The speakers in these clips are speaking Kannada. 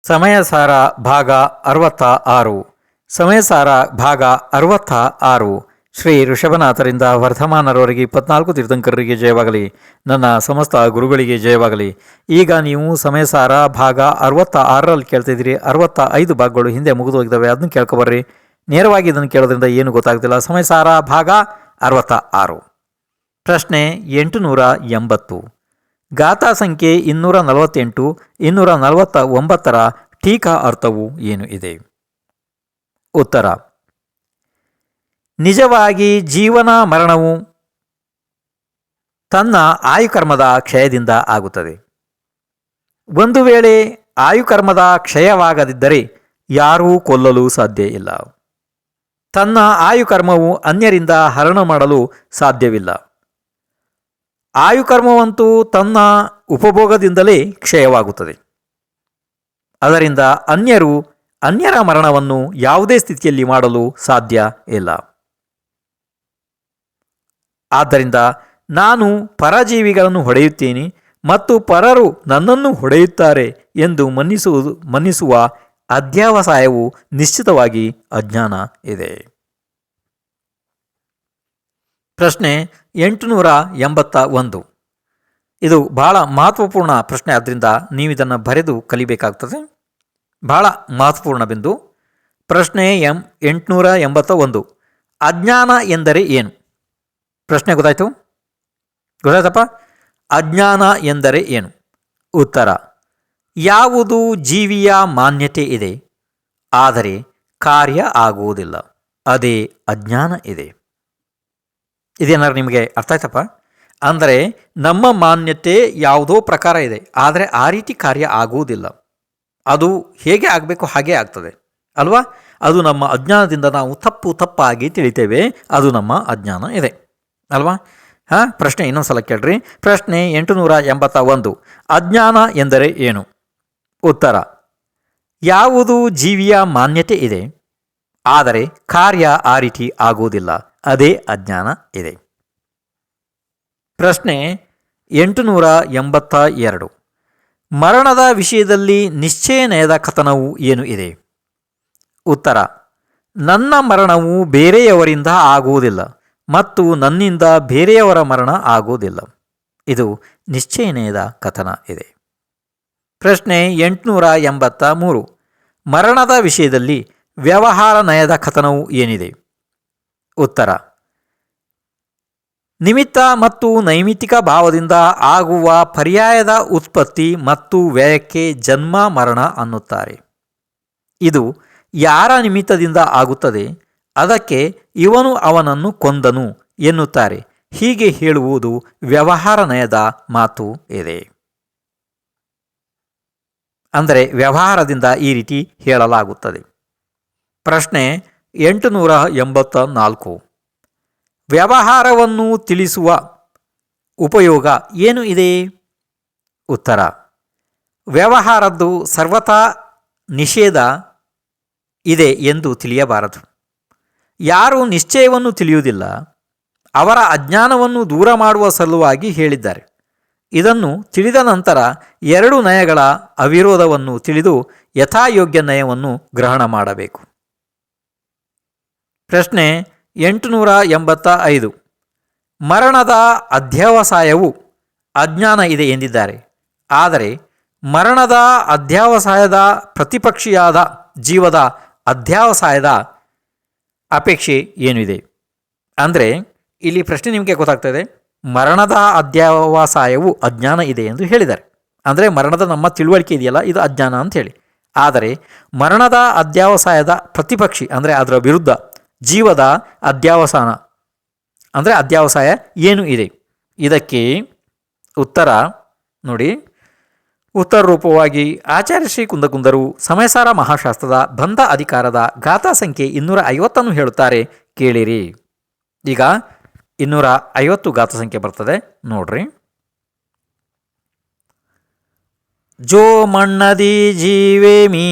ಸಮಯಸಾರ ಭಾಗ 66 ಸಮಯಸಾರ ಭಾಗ 66 ಶ್ರೀ ಋಷಭನಾಥರಿಂದ ವರ್ಧಮಾನರವರೆಗೆ 24 ತೀರ್ಥಂಕರರಿಗೆ ಜಯವಾಗಲಿ. ನನ್ನ ಸಮಸ್ತ ಗುರುಗಳಿಗೆ ಜಯವಾಗಲಿ. ಈಗ ನೀವು ಸಮಯಸಾರ ಭಾಗ 66ರಲ್ಲಿ ಕೇಳ್ತಿದ್ದೀರಿ. 65 ಭಾಗಗಳು ಹಿಂದೆ ಮುಗಿದು ಹೋಗಿದ್ದಾವೆ, ಅದನ್ನು ಕೇಳ್ಕೊಬರ್ರಿ. ನೇರವಾಗಿ ಇದನ್ನು ಕೇಳೋದ್ರಿಂದ ಏನು ಗೊತ್ತಾಗ್ತಿಲ್ಲ. ಸಮಯಸಾರ ಭಾಗ 66. ಪ್ರಶ್ನೆ 880. ಗಾಥಾ ಸಂಖ್ಯೆ 248, 249ರ ಟೀಕಾ ಅರ್ಥವು ಏನು ಇದೆ? ಉತ್ತರ: ನಿಜವಾಗಿ ಜೀವನ ಮರಣವು ತನ್ನ ಆಯುಕರ್ಮದ ಕ್ಷಯದಿಂದ ಆಗುತ್ತದೆ. ಒಂದು ವೇಳೆ ಆಯುಕರ್ಮದ ಕ್ಷಯವಾಗದಿದ್ದರೆ ಯಾರೂ ಕೊಲ್ಲಲು ಸಾಧ್ಯ ಇಲ್ಲ. ತನ್ನ ಆಯುಕರ್ಮವು ಅನ್ಯರಿಂದ ಹರಣ ಮಾಡಲು ಸಾಧ್ಯವಿಲ್ಲ. ಆಯುಕರ್ಮವಂತೂ ತನ್ನ ಉಪಭೋಗದಿಂದಲೇ ಕ್ಷಯವಾಗುತ್ತದೆ. ಅದರಿಂದ ಅನ್ಯರ ಮರಣವನ್ನು ಯಾವುದೇ ಸ್ಥಿತಿಯಲ್ಲಿ ಮಾಡಲು ಸಾಧ್ಯ ಇಲ್ಲ. ಆದ್ದರಿಂದ ನಾನು ಪರಜೀವಿಗಳನ್ನು ಹೊಡೆಯುತ್ತೇನೆ ಮತ್ತು ಪರರು ನನ್ನನ್ನು ಹೊಡೆಯುತ್ತಾರೆ ಎಂದು ಮನ್ನಿಸುವ ಅಧ್ಯಾವಸಾಯವು ನಿಶ್ಚಿತವಾಗಿ ಅಜ್ಞಾನ ಇದೆ. ಪ್ರಶ್ನೆ 881. ಇದು ಬಹಳ ಮಹತ್ವಪೂರ್ಣ ಪ್ರಶ್ನೆ, ಆದ್ದರಿಂದ ನೀವಿದನ್ನು ಬರೆದು ಕಲಿಬೇಕಾಗ್ತದೆ. ಬಹಳ ಮಹತ್ವಪೂರ್ಣ ಬಿಂದು. ಪ್ರಶ್ನೆ 881. ಅಜ್ಞಾನ ಎಂದರೆ ಏನು? ಪ್ರಶ್ನೆ ಗೊತ್ತಾಯ್ತಪ್ಪ? ಅಜ್ಞಾನ ಎಂದರೆ ಏನು? ಉತ್ತರ: ಯಾವುದು ಜೀವಿಯ ಮಾನ್ಯತೆ ಇದೆ, ಆದರೆ ಕಾರ್ಯ ಆಗುವುದಿಲ್ಲ, ಅದೇ ಅಜ್ಞಾನ ಇದೆ. ಇದೇನಾದ್ರು ನಿಮಗೆ ಅರ್ಥ ಆಯ್ತಪ್ಪ? ಅಂದರೆ ನಮ್ಮ ಮಾನ್ಯತೆ ಯಾವುದೋ ಪ್ರಕಾರ ಇದೆ, ಆದರೆ ಆ ರೀತಿ ಕಾರ್ಯ ಆಗುವುದಿಲ್ಲ. ಅದು ಹೇಗೆ ಆಗಬೇಕು ಹಾಗೇ ಆಗ್ತದೆ ಅಲ್ವಾ? ಅದು ನಮ್ಮ ಅಜ್ಞಾನದಿಂದ ನಾವು ತಪ್ಪಾಗಿ ತಿಳಿತೇವೆ. ಅದು ನಮ್ಮ ಅಜ್ಞಾನ ಇದೆ ಅಲ್ವಾ? ಪ್ರಶ್ನೆ ಇನ್ನೊಂದು ಸಲ ಕೇಳ್ರಿ. ಪ್ರಶ್ನೆ 881. ಅಜ್ಞಾನ ಎಂದರೆ ಏನು? ಉತ್ತರ: ಯಾವುದು ಜೀವಿಯ ಮಾನ್ಯತೆ ಇದೆ, ಆದರೆ ಕಾರ್ಯ ಆ ರೀತಿ ಆಗುವುದಿಲ್ಲ, ಅದೇ ಅಜ್ಞಾನ ಇದೆ. ಪ್ರಶ್ನೆ 882. ಮರಣದ ವಿಷಯದಲ್ಲಿ ನಿಶ್ಚಯನಯದ ಕಥನವು ಏನು ಇದೆ? ಉತ್ತರ: ನನ್ನ ಮರಣವು ಬೇರೆಯವರಿಂದ ಆಗುವುದಿಲ್ಲ ಮತ್ತು ನನ್ನಿಂದ ಬೇರೆಯವರ ಮರಣ ಆಗುವುದಿಲ್ಲ. ಇದು ನಿಶ್ಚಯನಯದ ಕಥನ ಇದೆ. ಪ್ರಶ್ನೆ 883. ಮರಣದ ವಿಷಯದಲ್ಲಿ ವ್ಯವಹಾರ ನಯದ ಕಥನವು ಏನಿದೆ? ಉತ್ತರ: ನಿಮಿತ್ತ ಮತ್ತು ನೈಮಿತ್ತಿಕ ಭಾವದಿಂದ ಆಗುವ ಪರ್ಯಾಯದ ಉತ್ಪತ್ತಿ ಮತ್ತು ವ್ಯಯಕ್ಕೆ ಜನ್ಮ ಮರಣ ಅನ್ನುತ್ತಾರೆ. ಇದು ಯಾರ ನಿಮಿತ್ತದಿಂದ ಆಗುತ್ತದೆ, ಅದಕ್ಕೆ ಇವನು ಅವನನ್ನು ಕೊಂದನು ಎನ್ನುತ್ತಾರೆ. ಹೀಗೆ ಹೇಳುವುದು ವ್ಯವಹಾರ ನಯದ ಮಾತು ಇದೆ. ಅಂದರೆ ವ್ಯವಹಾರದಿಂದ ಈ ರೀತಿ ಹೇಳಲಾಗುತ್ತದೆ. ಪ್ರಶ್ನೆ 884. ವ್ಯವಹಾರವನ್ನು ತಿಳಿಸುವ ಉಪಯೋಗ ಏನು ಇದೆ? ಉತ್ತರ: ವ್ಯವಹಾರದ್ದು ಸರ್ವಥಾ ನಿಷೇಧ ಇದೆ ಎಂದು ತಿಳಿಯಬಾರದು. ಯಾರು ನಿಶ್ಚಯವನ್ನು ತಿಳಿಯುವುದಿಲ್ಲ ಅವರ ಅಜ್ಞಾನವನ್ನು ದೂರ ಮಾಡುವ ಸಲುವಾಗಿ ಹೇಳಿದ್ದಾರೆ. ಇದನ್ನು ತಿಳಿದ ನಂತರ 2 ನಯಗಳ ಅವಿರೋಧವನ್ನು ತಿಳಿದು ಯಥಾಯೋಗ್ಯ ನಯವನ್ನು ಗ್ರಹಣ ಮಾಡಬೇಕು. ಪ್ರಶ್ನೆ 885. ಮರಣದ ಅಧ್ಯಾವಸಾಯವು ಅಜ್ಞಾನ ಇದೆ ಎಂದಿದ್ದಾರೆ, ಆದರೆ ಮರಣದ ಅಧ್ಯಾವಸಾಯದ ಪ್ರತಿಪಕ್ಷಿಯಾದ ಜೀವದ ಅಧ್ಯಾವಸಾಯದ ಅಪೇಕ್ಷೆ ಏನಿದೆ? ಅಂದರೆ ಇಲ್ಲಿ ಪ್ರಶ್ನೆ ನಿಮಗೆ ಗೊತ್ತಾಗ್ತದೆ. ಮರಣದ ಅಧ್ಯಾವಸಾಯವು ಅಜ್ಞಾನ ಇದೆ ಎಂದು ಹೇಳಿದ್ದಾರೆ. ಅಂದರೆ ಮರಣದ ನಮ್ಮ ತಿಳುವಳಿಕೆ ಇದೆಯಲ್ಲ, ಇದು ಅಜ್ಞಾನ ಅಂತ ಹೇಳಿ. ಆದರೆ ಮರಣದ ಅಧ್ಯಾವಸಾಯದ ಪ್ರತಿಪಕ್ಷಿ ಅಂದರೆ ಅದರ ವಿರುದ್ಧ ಜೀವದ ಅಧ್ಯಾವಸಾನ ಅಂದರೆ ಅಧ್ಯಾವಸಾಯ ಏನು ಇದೆ? ಇದಕ್ಕೆ ಉತ್ತರ ನೋಡಿ. ಉತ್ತರ ರೂಪವಾಗಿ ಆಚಾರ್ಯ ಶ್ರೀ ಕುಂದಕುಂದರು ಸಮಯಸಾರ ಮಹಾಶಾಸ್ತ್ರದ ಬಂಧ ಅಧಿಕಾರದ ಗಾಥಾ ಸಂಖ್ಯೆ 250 ಹೇಳುತ್ತಾರೆ, ಕೇಳಿರಿ. ಈಗ 250 ಗಾಥಾ ಸಂಖ್ಯೆ ಬರ್ತದೆ, ನೋಡ್ರಿ. ಜೋ ಮಣ್ಣದಿ ಜೀವೇಮಿ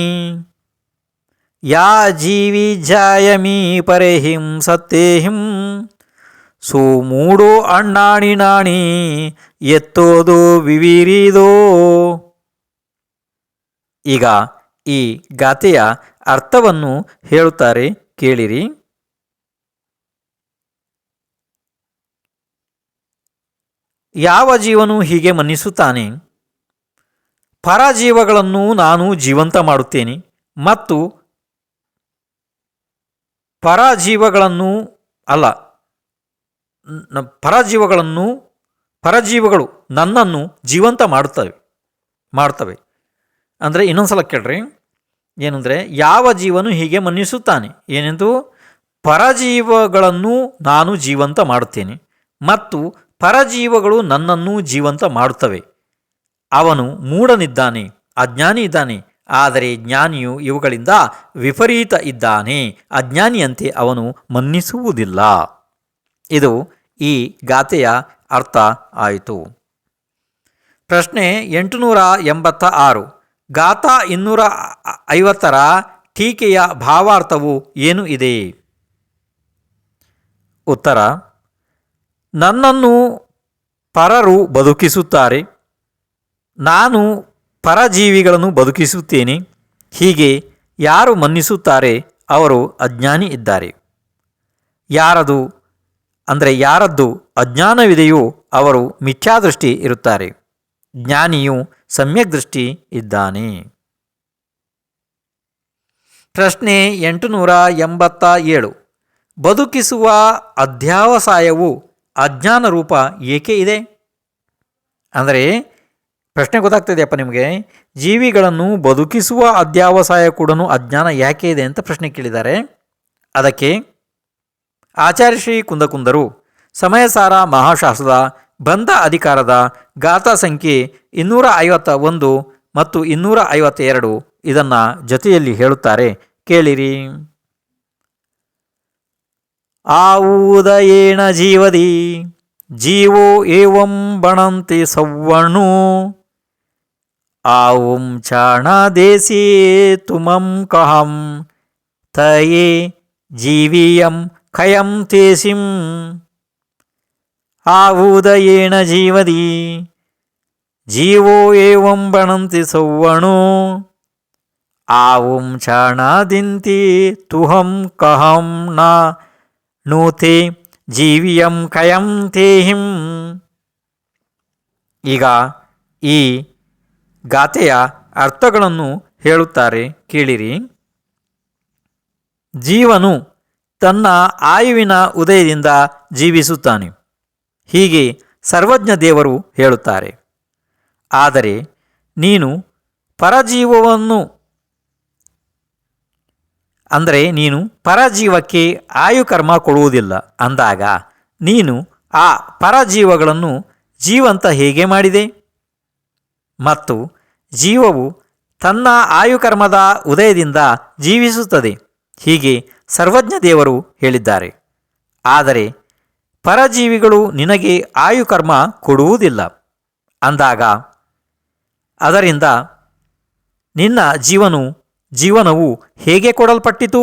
ಯಾ ಜೀವಿ ಜಾಯಮಿ ಪರೇಹಿಂ ಸತ್ತೇಹಿಂ ಸೋಮೂಡೋ ಅಣ್ಣಾಣಿ ನಾಣಿ ಎತ್ತೋದು ವಿವಿರಿದೋ. ಈಗ ಈ ಗಾಥೆಯ ಅರ್ಥವನ್ನು ಹೇಳುತ್ತಾರೆ, ಕೇಳಿರಿ. ಯಾವ ಜೀವನು ಹೀಗೆ ಮನ್ನಿಸುತ್ತಾನೆ? ಪರಜೀವಗಳನ್ನು ನಾನು ಜೀವಂತ ಮಾಡುತ್ತೇನೆ ಮತ್ತು ಪರಜೀವಗಳನ್ನು ಅಲ್ಲ ಪರಜೀವಗಳು ನನ್ನನ್ನು ಜೀವಂತ ಮಾಡುತ್ತವೆ. ಅಂದರೆ ಇನ್ನೊಂದು ಕೇಳ್ರಿ, ಏನಂದರೆ ಯಾವ ಜೀವನು ಹೀಗೆ ಮನ್ನಿಸುತ್ತಾನೆ ಏನೆಂದು? ಪರಜೀವಗಳನ್ನು ನಾನು ಜೀವಂತ ಮಾಡುತ್ತೇನೆ ಮತ್ತು ಪರಜೀವಗಳು ನನ್ನನ್ನು ಜೀವಂತ ಮಾಡುತ್ತವೆ. ಅವನು ಮೂಢನಿದ್ದಾನೆ, ಅಜ್ಞಾನಿ ಇದ್ದಾನೆ. ಆದರೆ ಜ್ಞಾನಿಯು ಇವುಗಳಿಂದ ವಿಪರೀತ ಇದ್ದಾನೆ. ಅಜ್ಞಾನಿಯಂತೆ ಅವನು ಮನ್ನಿಸುವುದಿಲ್ಲ. ಇದು ಈ ಗಾಥೆಯ ಅರ್ಥ ಆಯಿತು. ಪ್ರಶ್ನೆ 886. ಗಾಥಾ 250ರ ಟೀಕೆಯ ಭಾವಾರ್ಥವು ಏನು ಇದೆ? ಉತ್ತರ: ನನ್ನನ್ನು ಪರರು ಬದುಕಿಸುತ್ತಾರೆ, ನಾನು ಪರಜೀವಿಗಳನ್ನು ಬದುಕಿಸುತ್ತೇನೆ. ಹೀಗೆ ಯಾರು ಮನ್ನಿಸುತ್ತಾರೆ ಅವರು ಅಜ್ಞಾನಿ ಇದ್ದಾರೆ. ಯಾರದ್ದು ಅಜ್ಞಾನವಿದೆಯೋ ಅವರು ಮಿಥ್ಯಾದೃಷ್ಟಿ ಇರುತ್ತಾರೆ. ಜ್ಞಾನಿಯು ಸಮ್ಯಕ್ ದೃಷ್ಟಿ ಇದ್ದಾನೆ. ಪ್ರಶ್ನೆ 887. ಬದುಕಿಸುವ ಅಧ್ಯಾವಸಾಯವು ಅಜ್ಞಾನ ರೂಪ ಏಕೆ ಇದೆ? ಅಂದರೆ ಪ್ರಶ್ನೆ ಗೊತ್ತಾಗ್ತಿದೆಯಪ್ಪ ನಿಮಗೆ. ಜೀವಿಗಳನ್ನು ಬದುಕಿಸುವ ಅಧ್ಯಾವಸಾಯ ಕೂಡ ಅಜ್ಞಾನ ಯಾಕೆ ಇದೆ ಅಂತ ಪ್ರಶ್ನೆ ಕೇಳಿದ್ದಾರೆ. ಅದಕ್ಕೆ ಆಚಾರ್ಯ ಶ್ರೀ ಕುಂದಕುಂದರು ಸಮಯಸಾರ ಮಹಾಶಾಸ್ತ್ರದ ಬಂಧ ಅಧಿಕಾರದ ಗಾಥಾ ಸಂಖ್ಯೆ 251 ಮತ್ತು 252 ಇದನ್ನು ಜೊತೆಯಲ್ಲಿ ಹೇಳುತ್ತಾರೆ, ಕೇಳಿರಿ. ಆವುದಯೇಣ ಜೀವದಿ ಜೀವೋ ಏವಂ ಬಣಂತೆ ಸವ್ವಣು ಆವುಂ ಚಾಣ ದೇಸಿ ತುಮಂ ಕಹಂ ತಯೇ ಜೀವಿಯಂ ಖಯಂ ತೇಸಿಂ. ಆವುದಯೇಣ ಜೀವದಿ ಜೀವೋ ಏವಂ ಬಣಂತಿ ಸವ್ವಣು ಆವುಂ ಚಾಣಾದಿಂತಿ ತುಹಂ ಕಹಂ ನ ನೂತೆ ಜೀವಿಯಂ ಖಯಂ ತೇಹಿಂ. ಈಗ ಈ ಗಾಥೆಯ ಅರ್ಥಗಳನ್ನು ಹೇಳುತ್ತಾರೆ, ಕೇಳಿರಿ. ಜೀವನು ತನ್ನ ಆಯುವಿನ ಉದಯದಿಂದ ಜೀವಿಸುತ್ತಾನೆ, ಹೀಗೆ ಸರ್ವಜ್ಞ ದೇವರು ಹೇಳುತ್ತಾರೆ. ಆದರೆ ನೀನು ಪರಜೀವವನ್ನು ನೀನು ಪರಜೀವಕ್ಕೆ ಆಯುಕರ್ಮ ಕೊಡುವುದಿಲ್ಲ ಅಂದಾಗ ನೀನು ಆ ಪರಜೀವಗಳನ್ನು ಜೀವಂತ ಹೇಗೆ ಮಾಡಿದೆ? ಮತ್ತು ಜೀವವು ತನ್ನ ಆಯುಕರ್ಮದ ಉದಯದಿಂದ ಜೀವಿಸುತ್ತದೆ, ಹೀಗೆ ಸರ್ವಜ್ಞ ದೇವರು ಹೇಳಿದ್ದಾರೆ. ಆದರೆ ಪರಜೀವಿಗಳು ನಿನಗೆ ಆಯುಕರ್ಮ ಕೊಡುವುದಿಲ್ಲ ಅಂದಾಗ ಅದರಿಂದ ನಿನ್ನ ಜೀವನವು ಹೇಗೆ ಕೊಡಲ್ಪಟ್ಟಿತು?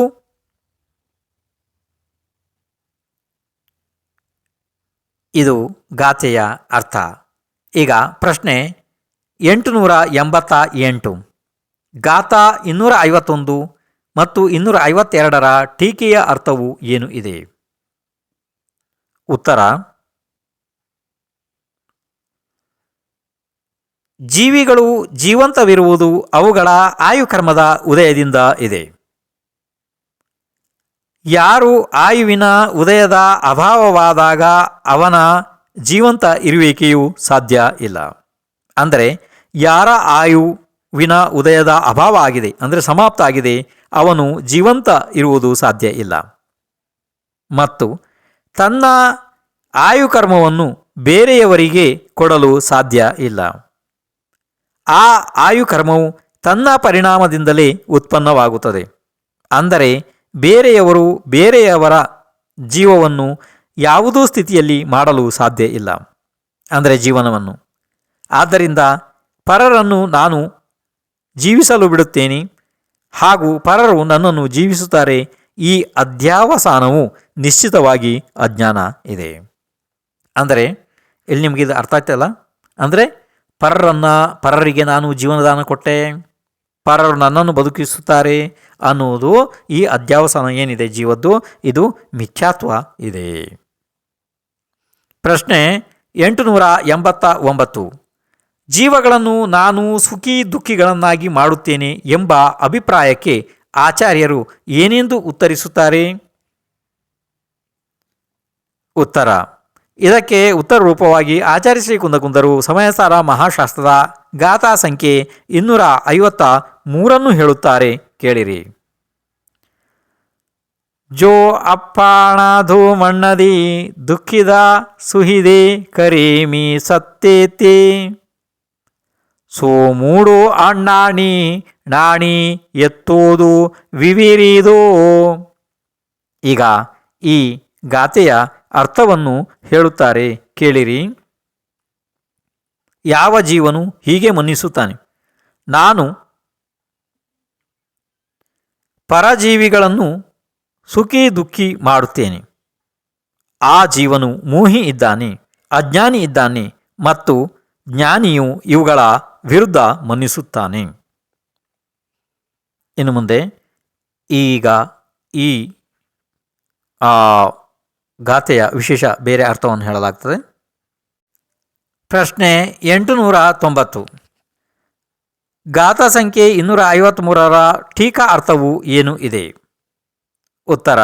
ಇದು ಗಾಥೆಯ ಅರ್ಥ. ಈಗ ಪ್ರಶ್ನೆ 888. ಗಾಥಾ 251 ಮತ್ತು 252ರ ಟೀಕೆಯ ಅರ್ಥವು ಏನು ಇದೆ? ಉತ್ತರ: ಜೀವಿಗಳು ಜೀವಂತವಿರುವುದು ಅವುಗಳ ಆಯುಕರ್ಮದ ಉದಯದಿಂದ ಇದೆ. ಯಾರು ಆಯುವಿನ ಉದಯದ ಅಭಾವವಾದಾಗ ಅವನ ಜೀವಂತ ಇರುವಿಕೆಯೂ ಸಾಧ್ಯ ಇಲ್ಲ. ಅಂದರೆ ಯಾರ ಆಯುವಿನ ಉದಯದ ಅಭಾವ ಆಗಿದೆ, ಅಂದರೆ ಸಮಾಪ್ತ ಆಗಿದೆ, ಅವನು ಜೀವಂತ ಇರುವುದು ಸಾಧ್ಯ ಇಲ್ಲ. ಮತ್ತು ತನ್ನ ಆಯುಕರ್ಮವನ್ನು ಬೇರೆಯವರಿಗೆ ಕೊಡಲು ಸಾಧ್ಯ ಇಲ್ಲ. ಆ ಆಯುಕರ್ಮವು ತನ್ನ ಪರಿಣಾಮದಿಂದಲೇ ಉತ್ಪನ್ನವಾಗುತ್ತದೆ. ಅಂದರೆ ಬೇರೆಯವರ ಜೀವವನ್ನು ಯಾವುದೂ ಸ್ಥಿತಿಯಲ್ಲಿ ಮಾಡಲು ಸಾಧ್ಯ ಇಲ್ಲ, ಅಂದರೆ ಜೀವನವನ್ನು. ಆದ್ದರಿಂದ ಪರರನ್ನು ನಾನು ಜೀವಿಸಲು ಬಿಡುತ್ತೇನೆ ಹಾಗೂ ಪರರು ನನ್ನನ್ನು ಜೀವಿಸುತ್ತಾರೆ. ಈ ಅಧ್ಯಾವಸಾನವು ನಿಶ್ಚಿತವಾಗಿ ಅಜ್ಞಾನ ಇದೆ. ಅಂದರೆ ಇಲ್ಲಿ ನಿಮಗೆ ಇದು ಅರ್ಥ ಆಗ್ತಾಯಿಲ್ಲ. ಅಂದರೆ ಪರರಿಗೆ ನಾನು ಜೀವನದಾನ ಕೊಟ್ಟೆ, ಪರರು ನನ್ನನ್ನು ಬದುಕಿಸುತ್ತಾರೆ ಅನ್ನುವುದು ಈ ಅಧ್ಯಾವಸಾನ ಏನಿದೆ ಜೀವದ್ದು, ಇದು ಮಿಥ್ಯಾತ್ವ ಇದೆ. ಪ್ರಶ್ನೆ 889. ಜೀವಗಳನ್ನು ನಾನು ಸುಖಿ ದುಃಖಿಗಳನ್ನಾಗಿ ಮಾಡುತ್ತೇನೆ ಎಂಬ ಅಭಿಪ್ರಾಯಕ್ಕೆ ಆಚಾರ್ಯರು ಏನೆಂದು ಉತ್ತರಿಸುತ್ತಾರೆ? ಉತ್ತರ: ಇದಕ್ಕೆ ಉತ್ತರ ರೂಪವಾಗಿ ಆಚಾರ್ಯ ಶ್ರೀ ಕುಂದಕುಂದರು ಸಮಯಸಾರ ಮಹಾಶಾಸ್ತ್ರದ ಗಾಥಾ ಸಂಖ್ಯೆ 253 ಹೇಳುತ್ತಾರೆ, ಕೇಳಿರಿ. ಜೋ ಅಪ್ಪಾಣಾಧೋ ಮಣ್ಣದಿ ದುಃಖಿದ ಸುಹಿದೆ ಕರೇಮಿ ಸತ್ತೇತೆ ಸೋ ಮೂಡು ಅಣ್ಣಾಣಿ ನಾಣಿ ಎತ್ತೋದು ವಿವಿರಿದೋ. ಈಗ ಈ ಗಾಥೆಯ ಅರ್ಥವನ್ನು ಹೇಳುತ್ತಾರೆ, ಕೇಳಿರಿ. ಯಾವ ಜೀವನು ಹೀಗೆ ಮನ್ನಿಸುತ್ತಾನೆ, ನಾನು ಪರಜೀವಿಗಳನ್ನು ಸುಖಿ ದುಃಖಿ ಮಾಡುತ್ತೇನೆ. ಆ ಜೀವನು ಮೋಹಿ ಇದ್ದಾನೆ, ಅಜ್ಞಾನಿ ಇದ್ದಾನೆ ಮತ್ತು ಜ್ಞಾನಿಯು ಇವುಗಳ ವಿರುದ್ಧ ಮನ್ನಿಸುತ್ತಾನೆ. ಇನ್ನು ಮುಂದೆ ಈಗ ಈ ಗಾಥೆಯ ವಿಶೇಷ ಬೇರೆ ಅರ್ಥವನ್ನು ಹೇಳಲಾಗ್ತದೆ. ಪ್ರಶ್ನೆ 890. ಗಾಥಾ ಸಂಖ್ಯೆ 253 ಟೀಕಾ ಅರ್ಥವು ಏನು ಇದೆ? ಉತ್ತರ: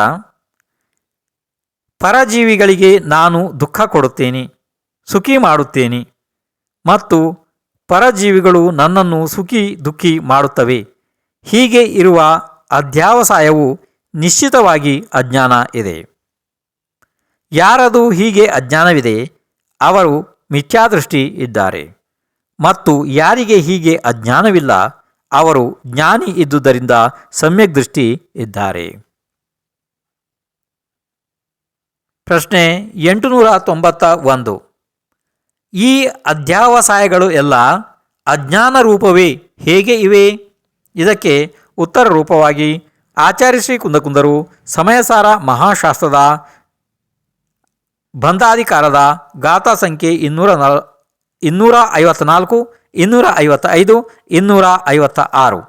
ಪರಜೀವಿಗಳಿಗೆ ನಾನು ದುಃಖ ಕೊಡುತ್ತೇನೆ, ಸುಖಿ ಮಾಡುತ್ತೇನೆ ಮತ್ತು ಪರಜೀವಿಗಳು ನನ್ನನ್ನು ಸುಖಿ ದುಃಖಿ ಮಾಡುತ್ತವೆ. ಹೀಗೆ ಇರುವ ಅಧ್ಯಾವಸಾಯವು ನಿಶ್ಚಿತವಾಗಿ ಅಜ್ಞಾನ ಇದೆ. ಯಾರದು ಹೀಗೆ ಅಜ್ಞಾನವಿದೆ ಅವರು ಮಿಥ್ಯಾದೃಷ್ಟಿ ಇದ್ದಾರೆ, ಮತ್ತು ಯಾರಿಗೆ ಹೀಗೆ ಅಜ್ಞಾನವಿಲ್ಲ ಅವರು ಜ್ಞಾನಿ ಇದ್ದುದರಿಂದ ಸಮ್ಯಕ್ ದೃಷ್ಟಿ ಇದ್ದಾರೆ. ಪ್ರಶ್ನೆ 891. ಈ ಅಧ್ಯಾವಸಾಯಗಳು ಎಲ್ಲ ಅಜ್ಞಾನ ರೂಪವೇ ಹೇಗೆ ಇವೆ? ಇದಕ್ಕೆ ಉತ್ತರ ರೂಪವಾಗಿ ಆಚಾರ್ಯ ಶ್ರೀ ಕುಂದಕುಂದರು ಸಮಯಸಾರ ಮಹಾಶಾಸ್ತ್ರದ ಬಂಧಾಧಿಕಾರದ ಗಾಥಾ ಸಂಖ್ಯೆ 254, 255, 256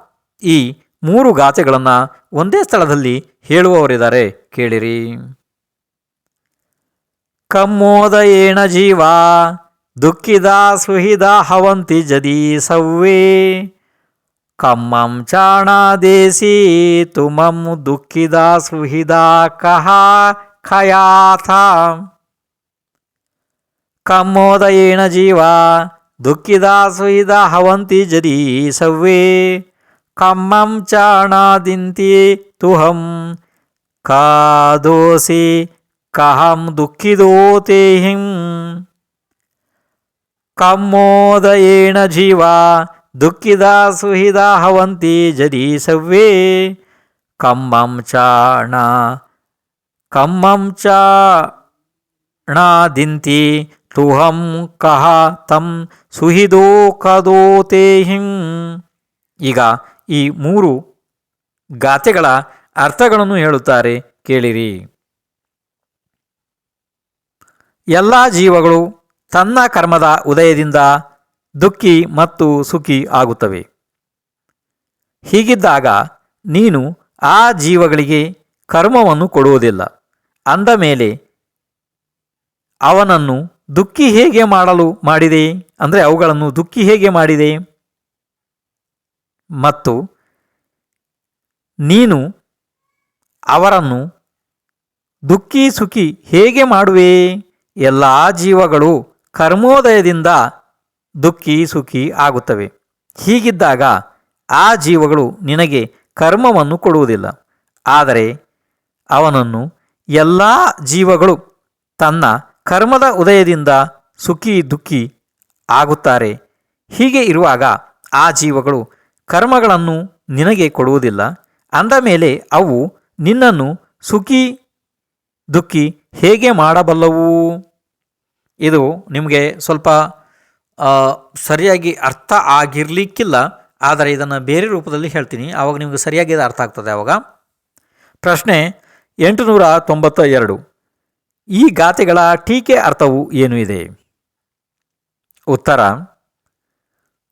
ಈ 3 ಗಾಥೆಗಳನ್ನು ಒಂದೇ ಸ್ಥಳದಲ್ಲಿ ಹೇಳುವವರಿದ್ದಾರೆ, ಕೇಳಿರಿ. ಕಮ್ಮೋದಯೇಣ ಜೀವ ದುಃಖಿದ ಸುಹಿದ ಹವಂತಿ ಜದಿ ಸವ್ವೇ ಕಮ್ಮಂ ಚಾಣ ದೇಸಿ ತುಮಂ ದುಃಖಿದ ಸುಹಿದ ಕಹ ಖಯಾಥ. ಕಮ್ಮೋದಯೇಣ ಜೀವ ದುಃಖಿದ ಸುಹಿದ ಹವಂತಿ ಜದಿ ಸವ್ವೇ ಕಮ್ಮಂ ಚಾಣಾದಿಂತಿ ತುಹಂ ಕಾದೋಸಿ ಕಹಂ ದುಃಖಿದೋತೇಹಿಂ. ಕಮ್ಮೋದಯೇಣ ಜೀವ ದುಃಖಿದ ಸುಹಿದ ಹವಂತಿ ಜದಿ ಸವ್ವೇ ಕಮ್ಮಂ ಚಾಣಾದಿಂತಿ ತುಹಂ ಕಹ ತಂ ಸುಹಿದೋ ಕದೋತೇಹಿಂ. ಈಗ ಈ 3 ಗಾಥೆಗಳ ಅರ್ಥಗಳನ್ನು ಹೇಳುತ್ತಾರೆ, ಕೇಳಿರಿ. ಎಲ್ಲ ಜೀವಗಳು ತನ್ನ ಕರ್ಮದ ಉದಯದಿಂದ ದುಃಖಿ ಮತ್ತು ಸುಖಿ ಆಗುತ್ತವೆ. ಹೀಗಿದ್ದಾಗ ನೀನು ಆ ಜೀವಗಳಿಗೆ ಕರ್ಮವನ್ನು ಕೊಡುವುದಿಲ್ಲ. ಅಂದ ಮೇಲೆ ಅವನನ್ನು ದುಃಖಿ ಹೇಗೆ ಮಾಡಿದೆ? ಅಂದರೆ ಅವುಗಳನ್ನು ದುಃಖಿ ಹೇಗೆ ಮಾಡಿದೆ? ಮತ್ತು ನೀನು ಅವರನ್ನು ದುಃಖಿ ಸುಖಿ ಹೇಗೆ ಮಾಡುವೆ? ಎಲ್ಲ ಜೀವಗಳು ಕರ್ಮೋದಯದಿಂದ ದುಃಖಿ ಸುಖಿ ಆಗುತ್ತವೆ. ಹೀಗಿದ್ದಾಗ ಆ ಜೀವಗಳು ನಿನಗೆ ಕರ್ಮವನ್ನು ಕೊಡುವುದಿಲ್ಲ. ಆದರೆ ಅವನನ್ನು ಎಲ್ಲ ಜೀವಗಳು ತನ್ನ ಕರ್ಮದ ಉದಯದಿಂದ ಸುಖಿ ದುಃಖಿ ಆಗುತ್ತಾರೆ. ಹೀಗೆ ಇರುವಾಗ ಆ ಜೀವಗಳು ಕರ್ಮಗಳನ್ನು ನಿನಗೆ ಕೊಡುವುದಿಲ್ಲ. ಅಂದ ಮೇಲೆ ಅವು ನಿನ್ನನ್ನು ಸುಖಿ ದುಃಖಿ ಹೇಗೆ ಮಾಡಬಲ್ಲವು? ಇದು ನಿಮಗೆ ಸ್ವಲ್ಪ ಸರಿಯಾಗಿ ಅರ್ಥ ಆಗಿರಲಿಕ್ಕಿಲ್ಲ, ಆದರೆ ಇದನ್ನು ಬೇರೆ ರೂಪದಲ್ಲಿ ಹೇಳ್ತೀನಿ, ಆವಾಗ ನಿಮಗೆ ಸರಿಯಾಗಿ ಇದು ಅರ್ಥ ಆಗ್ತದೆ. ಆವಾಗ ಪ್ರಶ್ನೆ 892. ಈ ಗಾಥೆಗಳ ಟೀಕೆ ಅರ್ಥವು ಏನು ಇದೆ? ಉತ್ತರ: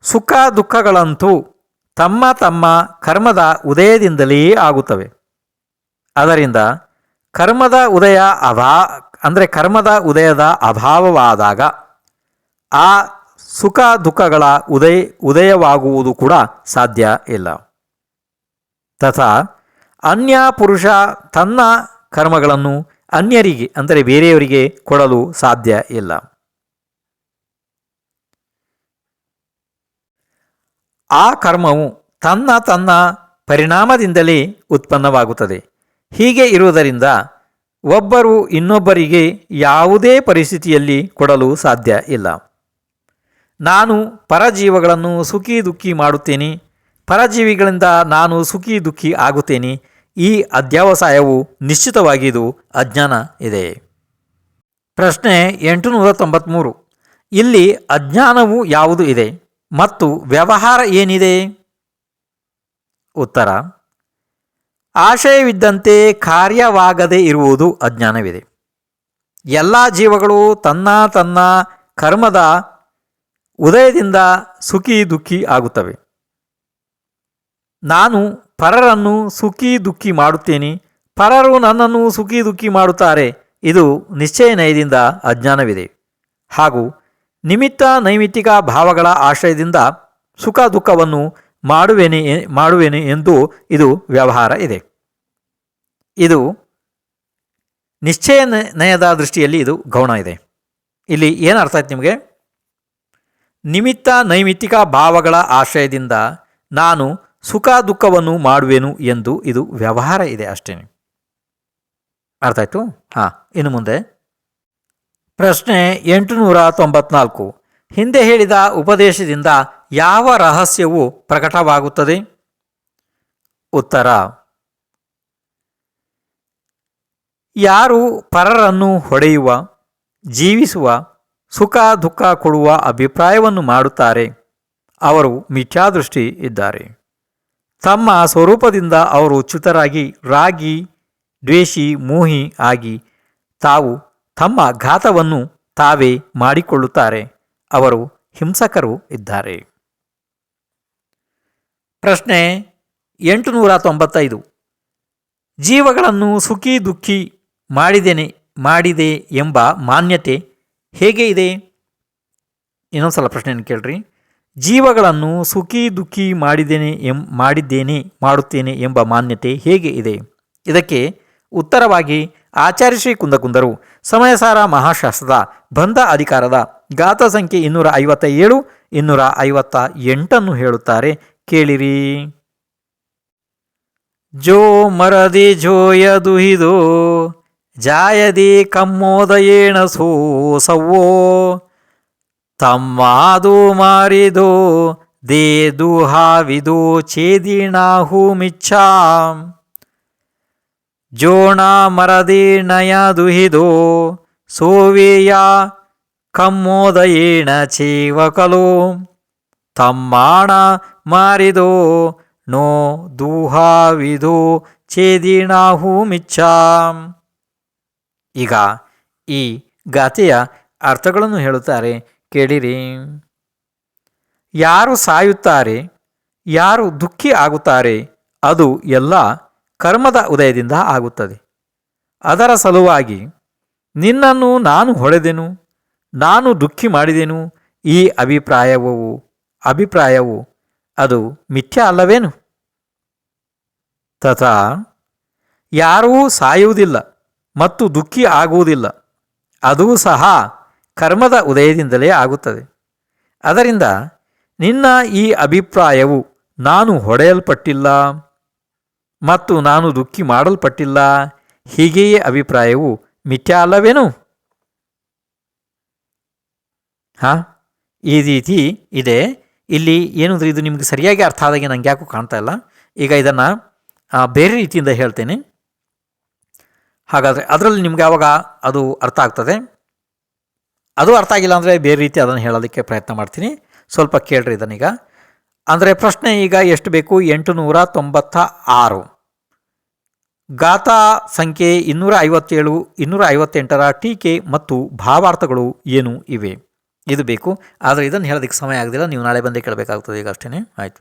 ಸುಖ ದುಃಖಗಳಂತೂ ತಮ್ಮ ತಮ್ಮ ಕರ್ಮದ ಉದಯದಿಂದಲೇ ಆಗುತ್ತವೆ. ಅದರಿಂದ ಕರ್ಮದ ಉದಯ ಕರ್ಮದ ಉದಯದ ಅಭಾವವಾದಾಗ ಆ ಸುಖ ದುಃಖಗಳ ಉದಯವಾಗುವುದು ಕೂಡ ಸಾಧ್ಯ ಇಲ್ಲ. ತಥಾ ಅನ್ಯ ಪುರುಷ ತನ್ನ ಕರ್ಮಗಳನ್ನು ಅನ್ಯರಿಗೆ ಅಂದರೆ ಬೇರೆಯವರಿಗೆ ಕೊಡಲು ಸಾಧ್ಯ ಇಲ್ಲ. ಆ ಕರ್ಮವು ತನ್ನ ಪರಿಣಾಮದಿಂದಲೇ ಉತ್ಪನ್ನವಾಗುತ್ತದೆ. ಹೀಗೆ ಇರುವುದರಿಂದ ಒಬ್ಬರು ಇನ್ನೊಬ್ಬರಿಗೆ ಯಾವುದೇ ಪರಿಸ್ಥಿತಿಯಲ್ಲಿ ಕೊಡಲು ಸಾಧ್ಯ ಇಲ್ಲ. ನಾನು ಪರಜೀವಗಳನ್ನು ಸುಖಿ ದುಃಖಿ ಮಾಡುತ್ತೇನೆ, ಪರಜೀವಿಗಳಿಂದ ನಾನು ಸುಖಿ ದುಃಖಿ ಆಗುತ್ತೇನೆ. ಈ ಅಧ್ಯಾವಸಾಯವು ನಿಶ್ಚಿತವಾಗಿ ಇದು ಅಜ್ಞಾನ ಇದೆ. ಪ್ರಶ್ನೆ 893. ಇಲ್ಲಿ ಅಜ್ಞಾನವು ಯಾವುದು ಇದೆ ಮತ್ತು ವ್ಯವಹಾರ ಏನಿದೆ? ಉತ್ತರ: ಆಶಯವಿದ್ದಂತೆ ಕಾರ್ಯವಾಗದೇ ಇರುವುದು ಅಜ್ಞಾನವಿದೆ. ಎಲ್ಲ ಜೀವಗಳು ತನ್ನ ಕರ್ಮದ ಉದಯದಿಂದ ಸುಖಿ ದುಃಖಿ ಆಗುತ್ತವೆ. ನಾನು ಪರರನ್ನು ಸುಖಿ ದುಃಖಿ ಮಾಡುತ್ತೇನೆ, ಪರರು ನನ್ನನ್ನು ಸುಖಿ ದುಃಖಿ ಮಾಡುತ್ತಾರೆ. ಇದು ನಿಶ್ಚಯ ನಯದಿಂದ ಅಜ್ಞಾನವಿದೆ. ಹಾಗೂ ನಿಮಿತ್ತ ನೈಮಿತ್ತಿಕ ಭಾವಗಳ ಆಶ್ರಯದಿಂದ ಸುಖ ದುಃಖವನ್ನು ಮಾಡುವೆನೆ ಎಂದು ಇದು ವ್ಯವಹಾರ ಇದೆ. ಇದು ನಿಶ್ಚಯ ನಯದ ದೃಷ್ಟಿಯಲ್ಲಿ ಇದು ಗೌಣ ಇದೆ. ಇಲ್ಲಿ ಏನು ಅರ್ಥ ಆಯ್ತು ನಿಮಗೆ? ನಿಮಿತ್ತ ನೈಮಿತ್ತಿಕ ಭಾವಗಳ ಆಶ್ರಯದಿಂದ ನಾನು ಸುಖ ದುಃಖವನ್ನು ಮಾಡುವೆನು ಎಂದು ಇದು ವ್ಯವಹಾರ ಇದೆ ಅಷ್ಟೇ. ಅರ್ಥ ಆಯಿತು? ಹಾಂ, ಇನ್ನು ಮುಂದೆ ಪ್ರಶ್ನೆ 894. ಹಿಂದೆ ಹೇಳಿದ ಉಪದೇಶದಿಂದ ಯಾವ ರಹಸ್ಯವು ಪ್ರಕಟವಾಗುತ್ತದೆ? ಉತ್ತರ: ಯಾರು ಪರರನ್ನು ಹೊಡೆಯುವ, ಜೀವಿಸುವ, ಸುಖ ದುಃಖ ಕೊಡುವ ಅಭಿಪ್ರಾಯವನ್ನು ಮಾಡುತ್ತಾರೆ ಅವರು ಮಿಥ್ಯಾದೃಷ್ಟಿ ಇದ್ದಾರೆ. ತಮ್ಮ ಸ್ವರೂಪದಿಂದ ಅವರು ಚ್ಯುತರಾಗಿ ರಾಗಿ ದ್ವೇಷಿ ಮೋಹಿ ಆಗಿ ತಾವು ತಮ್ಮ ಘಾತವನ್ನು ತಾವೇ ಮಾಡಿಕೊಳ್ಳುತ್ತಾರೆ. ಅವರು ಹಿಂಸಕರು ಇದ್ದಾರೆ. ಪ್ರಶ್ನೆ 895. ಜೀವಗಳನ್ನು ಸುಖಿ ದುಃಖಿ ಮಾಡಿದೆ ಎಂಬ ಮಾನ್ಯತೆ ಹೇಗೆ ಇದೆ? ಇನ್ನೊಂದ್ಸಲ ಪ್ರಶ್ನೆಯನ್ನು ಕೇಳ್ರಿ. ಜೀವಗಳನ್ನು ಸುಖಿ ದುಃಖಿ ಮಾಡುತ್ತೇನೆ ಎಂಬ ಮಾನ್ಯತೆ ಹೇಗೆ ಇದೆ? ಇದಕ್ಕೆ ಉತ್ತರವಾಗಿ ಆಚಾರ್ಯ ಶ್ರೀ ಕುಂದಕುಂದರು ಸಮಯಸಾರ ಮಹಾಶಾಸ್ತ್ರದ ಬಂಧ ಅಧಿಕಾರದ ಗಾಥ ಸಂಖ್ಯೆ 257, 258 ಹೇಳುತ್ತಾರೆ. ಕೇಳಿರಿ. ಜೋ ಮರದಿ ಜೋಯ ದುಹಿದೋ ಜಾಯದಿ ಕಮ್ಮೋದಯೇಣ ಸೋಸವೋ ತಮ್ಮಾದು ಮಾರಿದೋ ದೇ ದುಹಾವಿದೋ ಛೇದಿಣಾಹು ಮಿಚ್ಛಾ ಜೋಣ ಮರದಿ ನಯ ದುಹಿದೋ ಸೋವೇಯ ಕಮ್ಮೋದಯೇಣ ಚೇವಕಲೋ ತಮ್ಮಾಣ ಮಾರಿದೋ ನೋ ದುಹಾವಿದೋ ಛೇದಿಣಾಹು ಮಿಚ್ಛಾ. ಈಗ ಈ ಗಾಥೆಯ ಅರ್ಥಗಳನ್ನು ಹೇಳುತ್ತಾರೆ, ಕೇಳಿರಿ. ಯಾರು ಸಾಯುತ್ತಾರೆ, ಯಾರು ದುಃಖಿ ಆಗುತ್ತಾರೆ, ಅದು ಎಲ್ಲ ಕರ್ಮದ ಉದಯದಿಂದ ಆಗುತ್ತದೆ. ಅದರ ಸಲುವಾಗಿ ನಿನ್ನನ್ನು ನಾನು ಹೊಡೆದೆನು, ನಾನು ದುಃಖಿ ಮಾಡಿದೆನು, ಈ ಅಭಿಪ್ರಾಯವು ಅದು ಮಿಥ್ಯ ಅಲ್ಲವೇನು? ತಥಾ ಯಾರೂ ಸಾಯುವುದಿಲ್ಲ ಮತ್ತು ದುಃಖಿ ಆಗುವುದಿಲ್ಲ, ಅದೂ ಸಹ ಕರ್ಮದ ಉದಯದಿಂದಲೇ ಆಗುತ್ತದೆ. ಅದರಿಂದ ನಿನ್ನ ಈ ಅಭಿಪ್ರಾಯವು ನಾನು ಹೊಡೆಯಲ್ಪಟ್ಟಿಲ್ಲ ಮತ್ತು ನಾನು ದುಃಖಿ ಮಾಡಲ್ಪಟ್ಟಿಲ್ಲ, ಹೀಗೆಯೇ ಅಭಿಪ್ರಾಯವು ಮಿಥ್ಯ ಅಲ್ಲವೇನು? ಈ ರೀತಿ ಇದೆ. ಇಲ್ಲಿ ಏನಂದ್ರೆ ಇದು ನಿಮಗೆ ಸರಿಯಾಗಿ ಅರ್ಥ ಆದಾಗೆ ನನಗೆ ಯಾಕೂ ಕಾಣ್ತಾ ಇಲ್ಲ. ಈಗ ಇದನ್ನು ಬೇರೆ ರೀತಿಯಿಂದ ಹೇಳ್ತೇನೆ. ಹಾಗಾದರೆ ಅದರಲ್ಲಿ ನಿಮ್ಗೆ ಯಾವಾಗ ಅದು ಅರ್ಥ ಆಗ್ತದೆ, ಅದು ಅರ್ಥ ಆಗಿಲ್ಲ ಅಂದರೆ ಬೇರೆ ರೀತಿ ಅದನ್ನು ಹೇಳೋದಕ್ಕೆ ಪ್ರಯತ್ನ ಮಾಡ್ತೀನಿ. ಸ್ವಲ್ಪ ಕೇಳ್ರಿ ಇದನ್ನೀಗ. ಅಂದರೆ ಪ್ರಶ್ನೆ ಈಗ ಎಷ್ಟು ಬೇಕು? 896. ಗಾಥಾ ಸಂಖ್ಯೆ 257, 258 ಟೀಕೆ ಮತ್ತು ಭಾವಾರ್ಥಗಳು ಏನು ಇವೆ, ಇದು ಬೇಕು. ಆದರೆ ಇದನ್ನು ಹೇಳೋದಕ್ಕೆ ಸಮಯ ಆಗೋದಿಲ್ಲ, ನೀವು ನಾಳೆ ಬಂದೇ ಕೇಳಬೇಕಾಗ್ತದೆ ಈಗ ಅಷ್ಟೇ. ಆಯಿತು.